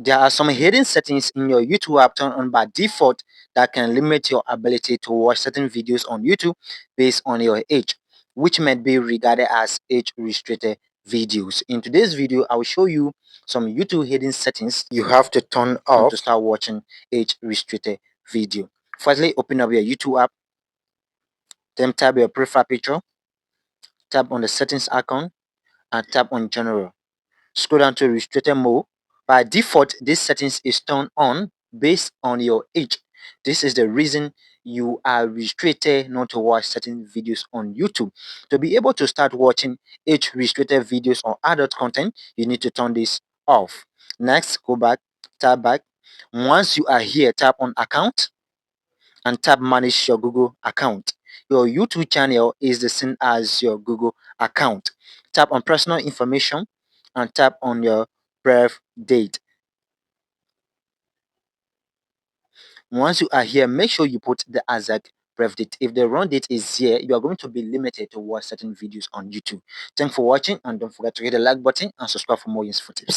There are some hidden settings in your YouTube app turned on by default that can limit your ability to watch certain videos on YouTube based on your age, which might be regarded as age-restricted videos. In today's video, I will show you some YouTube hidden settings you have to turn off to start watching age-restricted video. Firstly, open up your YouTube app, then tap your profile picture, tap on the settings icon, and tap on general. Scroll down to restricted mode. By default, this settings is turned on based on your age. This is the reason you are restricted not to watch certain videos on YouTube. To be able to start watching age restricted videos or adult content, you need to turn this off. Next, go back, tap back. Once you are here, tap on account and tap manage your Google account. Your YouTube channel is the same as your Google account. Tap on personal information and tap on your birth date. Once you are here, make sure you put the exact birth date. If the wrong date is here, you are going to be limited to watch certain videos on YouTube. Thanks for watching, and don't forget to hit the like button and subscribe for more useful tips.